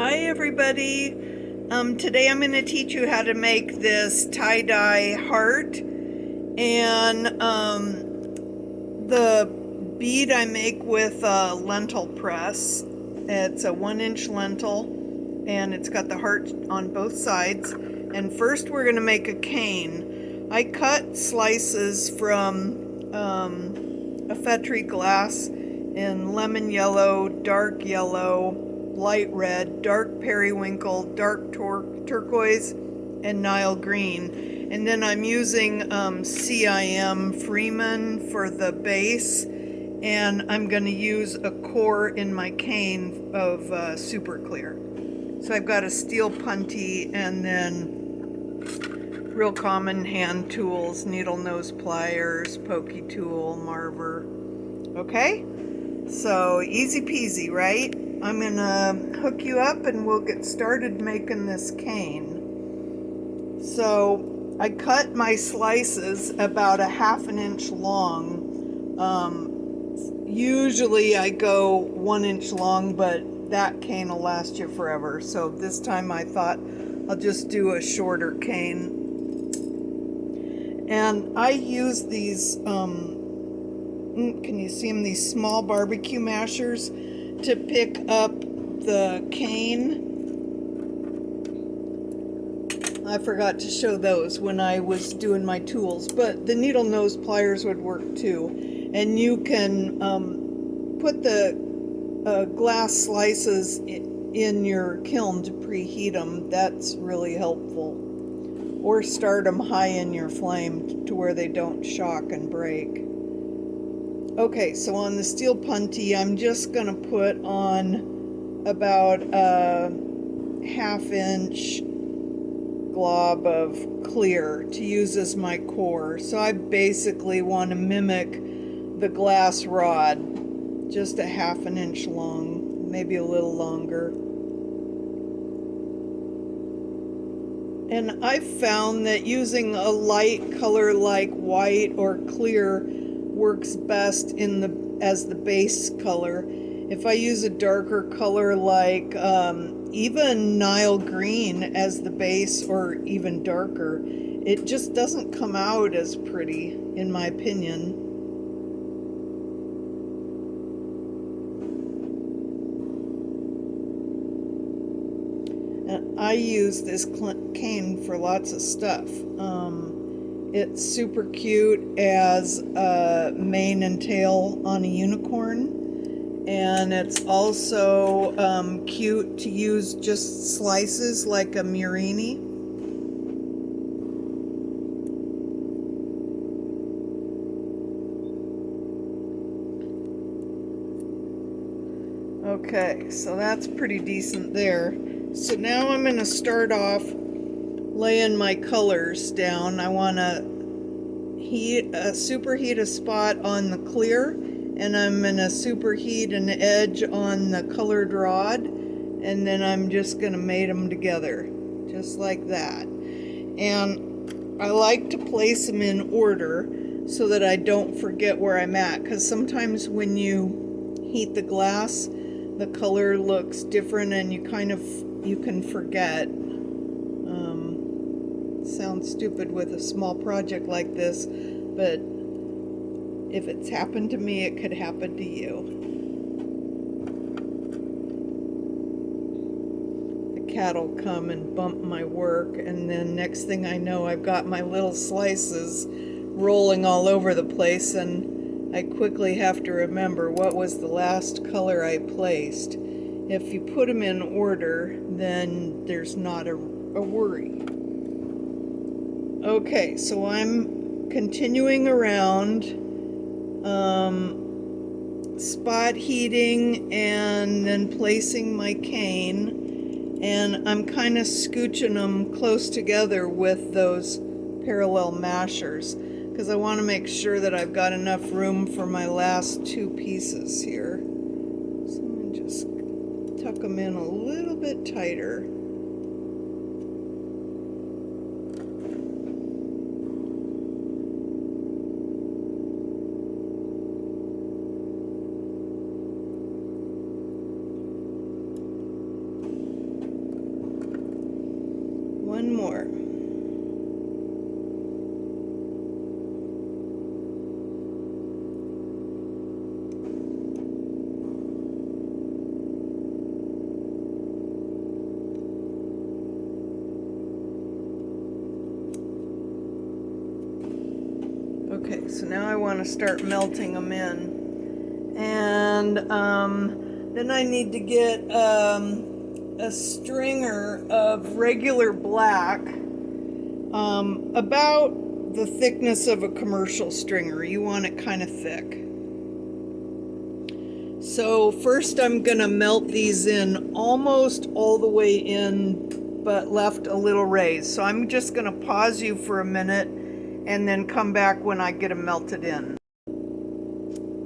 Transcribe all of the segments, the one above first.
Hi everybody. Today I'm going to teach you how to make this tie-dye heart, and the bead I make with a lentil press. It's a 1-inch lentil and it's got the heart on both sides. And first we're going to make a cane. I cut slices from a Fetri glass in lemon yellow, dark yellow, light red, dark periwinkle, dark turquoise, and Nile green. And then I'm using CIM Freeman for the base, and I'm going to use a core in my cane of super clear. So I've got a steel punty and then real common hand tools, needle nose pliers, pokey tool, marver. Okay? So easy peasy, right? I'm gonna hook you up and we'll get started making this cane. So I cut my slices about a 1/2 inch long. Usually I go 1 inch long, but that cane will last you forever. So this time I thought I'll just do a shorter cane. And I use these can you see them, these small barbecue mashers to pick up the cane. I forgot to show those when I was doing my tools, but the needle nose pliers would work too. And you can put the glass slices in your kiln to preheat them. That's really helpful. Or start them high in your flame to where they don't shock and break. Okay, so on the steel punty, I'm just going to put on about a 1/2 inch glob of clear to use as my core. So I basically want to mimic the glass rod, just a 1/2 inch long, maybe a little longer. And I've found that using a light color like white or clear works best as the base color. If I use a darker color like even Nile green as the base, or even darker, it just doesn't come out as pretty, in my opinion. And I use this cane for lots of stuff. It's super cute as a mane and tail on a unicorn, and it's also cute to use just slices like a murini. Okay, so that's pretty decent there. So now I'm going to start off laying my colors down. I want to superheat a spot on the clear, and I'm going to superheat an edge on the colored rod, and then I'm just going to mate them together just like that. And I like to place them in order so that I don't forget where I'm at, because sometimes when you heat the glass, the color looks different and you can forget. Sounds stupid with a small project like this, but if it's happened to me, it could happen to you. The cat will come and bump my work, and then next thing I know, I've got my little slices rolling all over the place, and I quickly have to remember what was the last color I placed. If you put them in order, then there's not a worry. Okay, so I'm continuing around, spot heating and then placing my cane, and I'm kind of scooching them close together with those parallel mashers because I want to make sure that I've got enough room for my last 2 pieces here. So I'm going to just tuck them in a little bit tighter. Okay, so now I want to start melting them in. And then I need to get a stringer of regular black, about the thickness of a commercial stringer. You want it kind of thick. So first I'm gonna melt these in almost all the way in, but left a little raised. So I'm just gonna pause you for a minute and then come back when I get them melted in.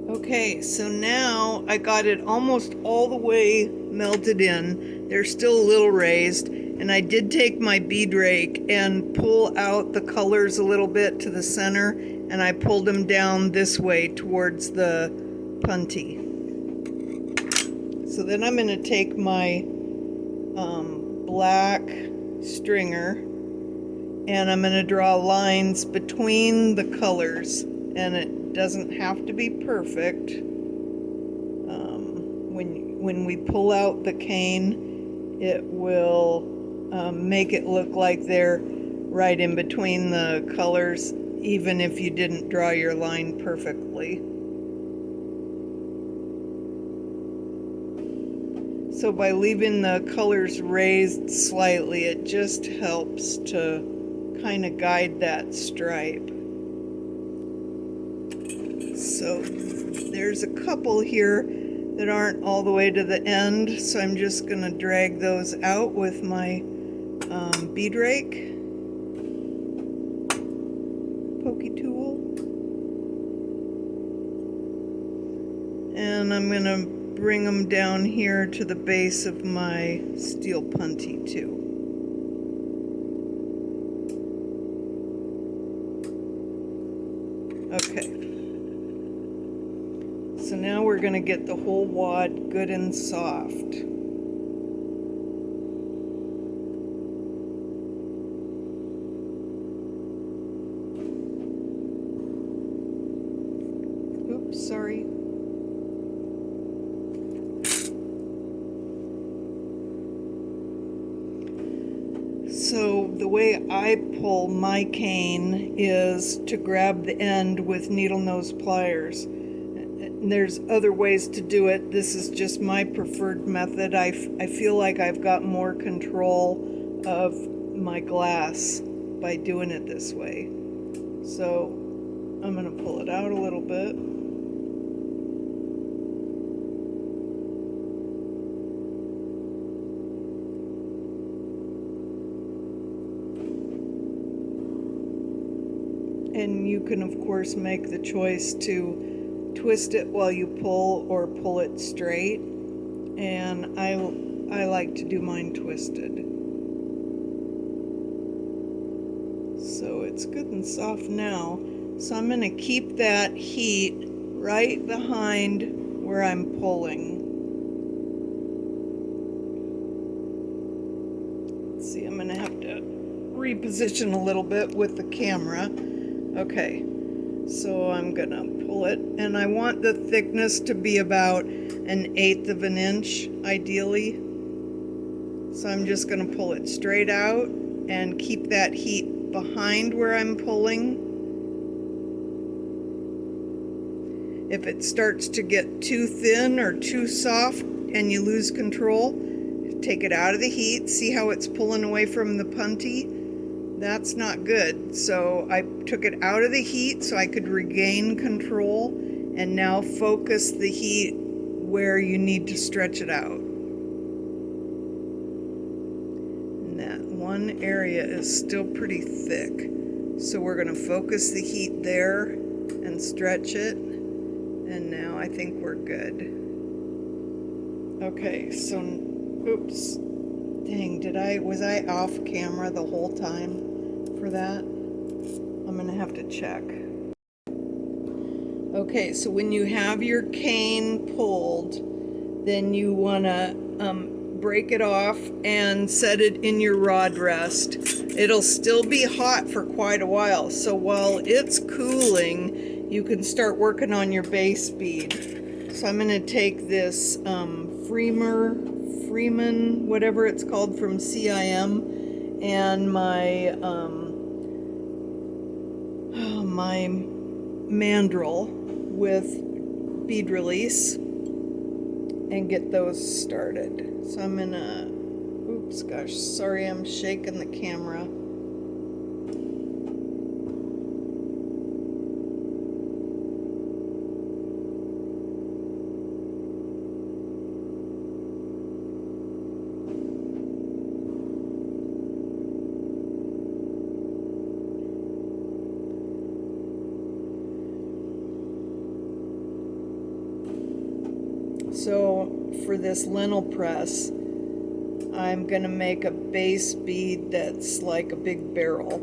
Okay, so now I got it almost all the way melted in. They're still a little raised, and I did take my bead rake and pull out the colors a little bit to the center, and I pulled them down this way towards the punty. So then I'm going to take my black stringer, and I'm going to draw lines between the colors, and it doesn't have to be perfect. When we pull out the cane, it will make it look like they're right in between the colors, even if you didn't draw your line perfectly. So by leaving the colors raised slightly, it just helps to kind of guide that stripe. So there's a couple here that aren't all the way to the end, so I'm just going to drag those out with my bead rake, pokey tool, and I'm going to bring them down here to the base of my steel punty too. Okay. So now we're going to get the whole wad good and soft. Oops, sorry. So the way I pull my cane is to grab the end with needle nose pliers. There's other ways to do it. This is just my preferred method. I feel like I've got more control of my glass by doing it this way. So I'm going to pull it out a little bit. And you can of course make the choice to twist it while you pull or pull it straight, and I like to do mine twisted. So it's good and soft now, so I'm going to keep that heat right behind where I'm pulling. Let's see, I'm going to have to reposition a little bit with the camera. Okay, so I'm gonna pull it, and I want the thickness to be about 1/8 of an inch, ideally. So I'm just gonna pull it straight out and keep that heat behind where I'm pulling. If it starts to get too thin or too soft and you lose control, take it out of the heat. See how it's pulling away from the punty? That's not good. So I took it out of the heat so I could regain control, and now focus the heat where you need to stretch it out. And that one area is still pretty thick, so we're going to focus the heat there and stretch it, and now I think we're good. Okay, so oops, dang, was I off camera the whole time for that? I'm gonna have to check. Okay, so when you have your cane pulled, then you wanna break it off and set it in your rod rest. It'll still be hot for quite a while, so while it's cooling, you can start working on your base bead. So I'm gonna take this Freeman, whatever it's called, from CIM, and my mandrel with bead release and get those started. So I'm gonna, oops, gosh, sorry, I'm shaking the camera. So for this lentil press, I'm gonna make a base bead that's like a big barrel.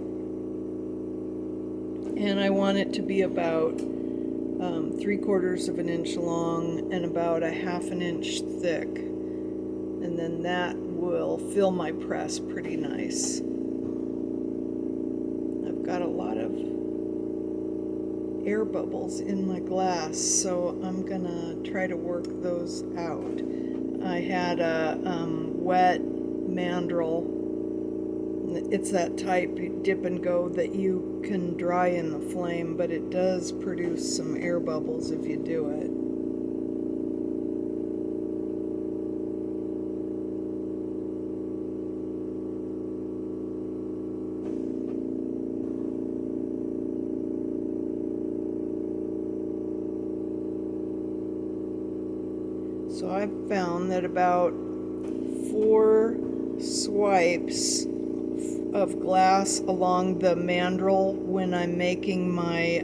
And I want it to be about 3/4 of an inch long and about a 1/2 inch thick. And then that will fill my press pretty nice. I've got a lot of air bubbles in my glass, so I'm gonna try to work those out. I had a wet mandrel. It's that type dip and go that you can dry in the flame, but it does produce some air bubbles if you do it. So I've found that about 4 swipes of glass along the mandrel when I'm making my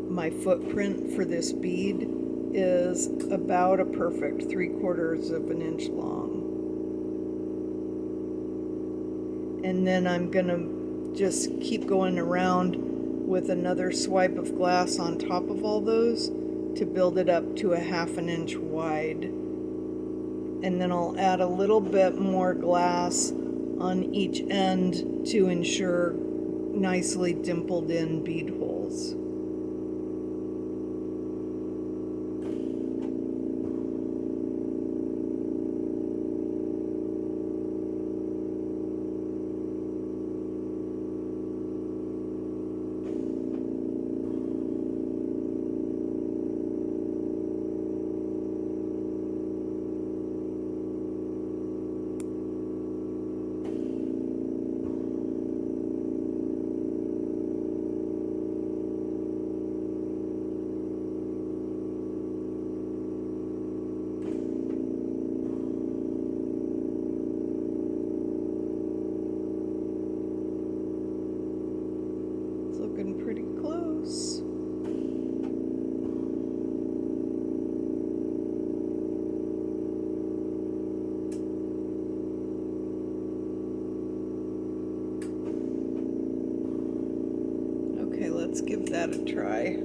my footprint for this bead is about a perfect 3/4 of an inch long. And then I'm gonna just keep going around with another swipe of glass on top of all those to build it up to a 1/2 inch wide. And then I'll add a little bit more glass on each end to ensure nicely dimpled in bead holes. Looking pretty close. Okay, let's give that a try.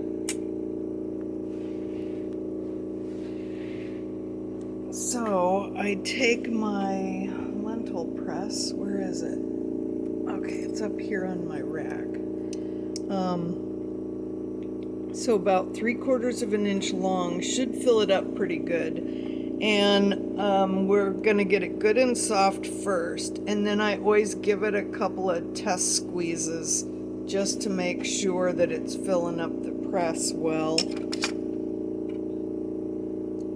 So I take my lentil press, where is it? Okay, it's up here on my rack. So about 3/4 of an inch long should fill it up pretty good. And we're gonna get it good and soft first, and then I always give it a couple of test squeezes just to make sure that it's filling up the press well. I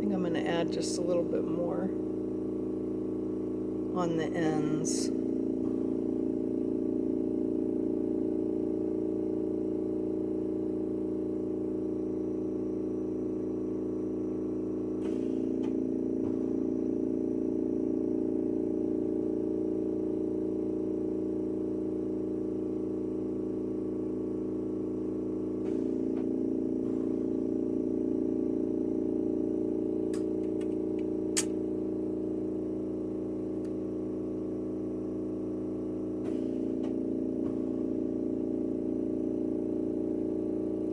think I'm gonna add just a little bit more on the ends.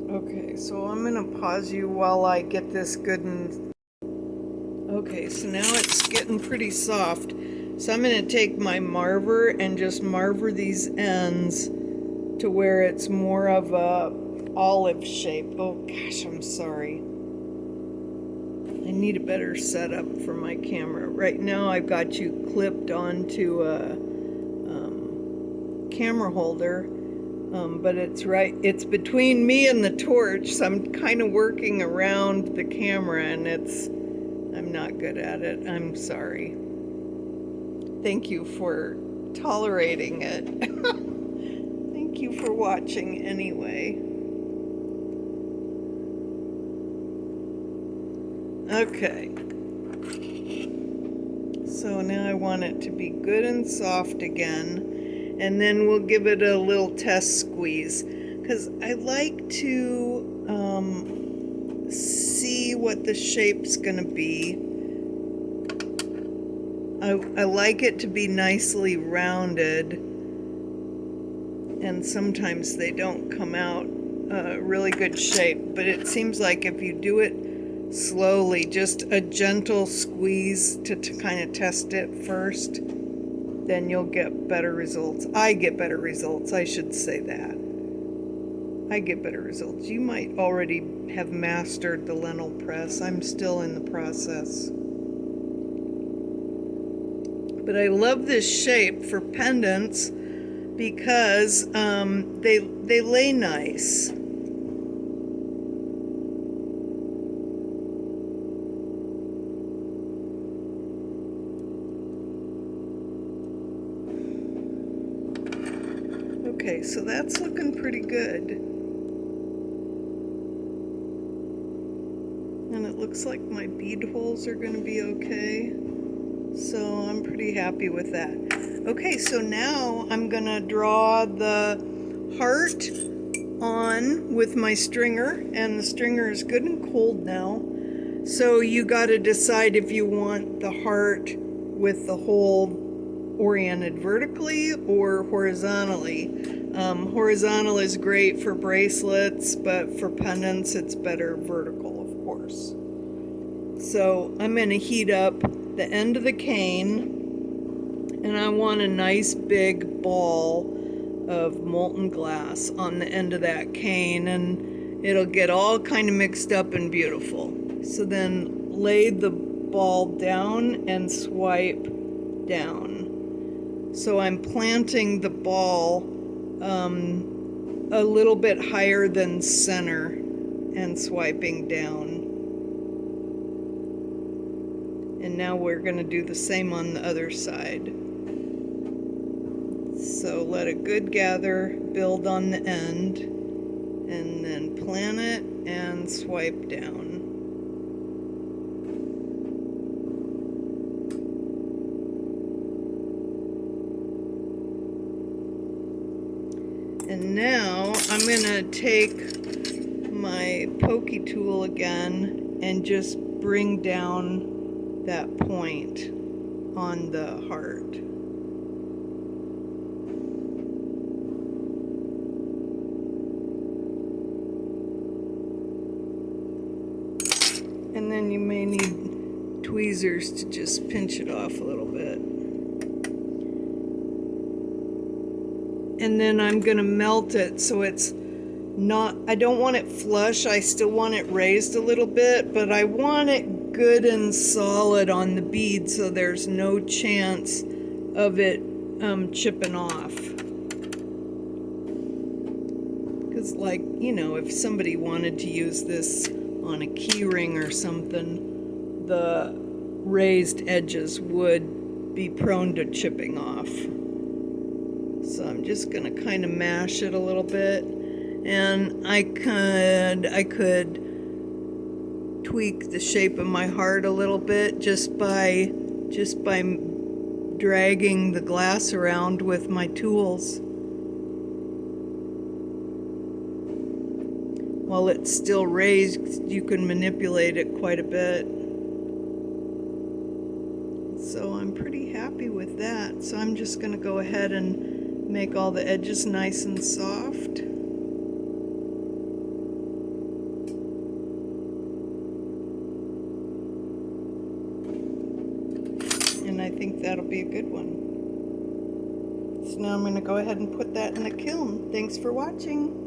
Okay, so I'm gonna pause you while I get this good and... Okay, so now it's getting pretty soft. So I'm gonna take my marver and just marver these ends to where it's more of a olive shape. Oh gosh, I'm sorry. I need a better setup for my camera. Right now I've got you clipped onto a camera holder, But it's between me and the torch, so I'm kind of working around the camera, and I'm not good at it. I'm sorry. Thank you for tolerating it. Thank you for watching anyway. Okay. So now I want it to be good and soft again, and then we'll give it a little test squeeze, because I like to see what the shape's gonna be. I like it to be nicely rounded, and sometimes they don't come out really good shape, but it seems like if you do it slowly, just a gentle squeeze to kind of test it first, then you'll get better results. I get better results, I should say that. I get better results. You might already have mastered the lentil press. I'm still in the process. But I love this shape for pendants because they lay nice. Okay, so that's looking pretty good. And it looks like my bead holes are going to be okay. So I'm pretty happy with that. Okay, so now I'm going to draw the heart on with my stringer, and the stringer is good and cold now. So you got to decide if you want the heart with the hole oriented vertically or horizontally. Horizontal is great for bracelets, but for pendants it's better vertical, of course. So I'm going to heat up the end of the cane, and I want a nice big ball of molten glass on the end of that cane, and it'll get all kind of mixed up and beautiful. So then lay the ball down and swipe down. So I'm planting the ball a little bit higher than center and swiping down. And now we're going to do the same on the other side. So let a good gather build on the end, and then plant it and swipe down. And now I'm going to take my pokey tool again and just bring down that point on the heart. And then you may need tweezers to just pinch it off a little bit. And then I'm going to melt it so it's not, I don't want it flush, I still want it raised a little bit, but I want it good and solid on the bead so there's no chance of it chipping off. Because, like, you know, if somebody wanted to use this on a key ring or something, the raised edges would be prone to chipping off. So I'm just going to kind of mash it a little bit, and I could tweak the shape of my heart a little bit just by dragging the glass around with my tools. While it's still raised, you can manipulate it quite a bit. So I'm pretty happy with that. So I'm just going to go ahead and make all the edges nice and soft. And I think that'll be a good one. So now I'm going to go ahead and put that in the kiln. Thanks for watching.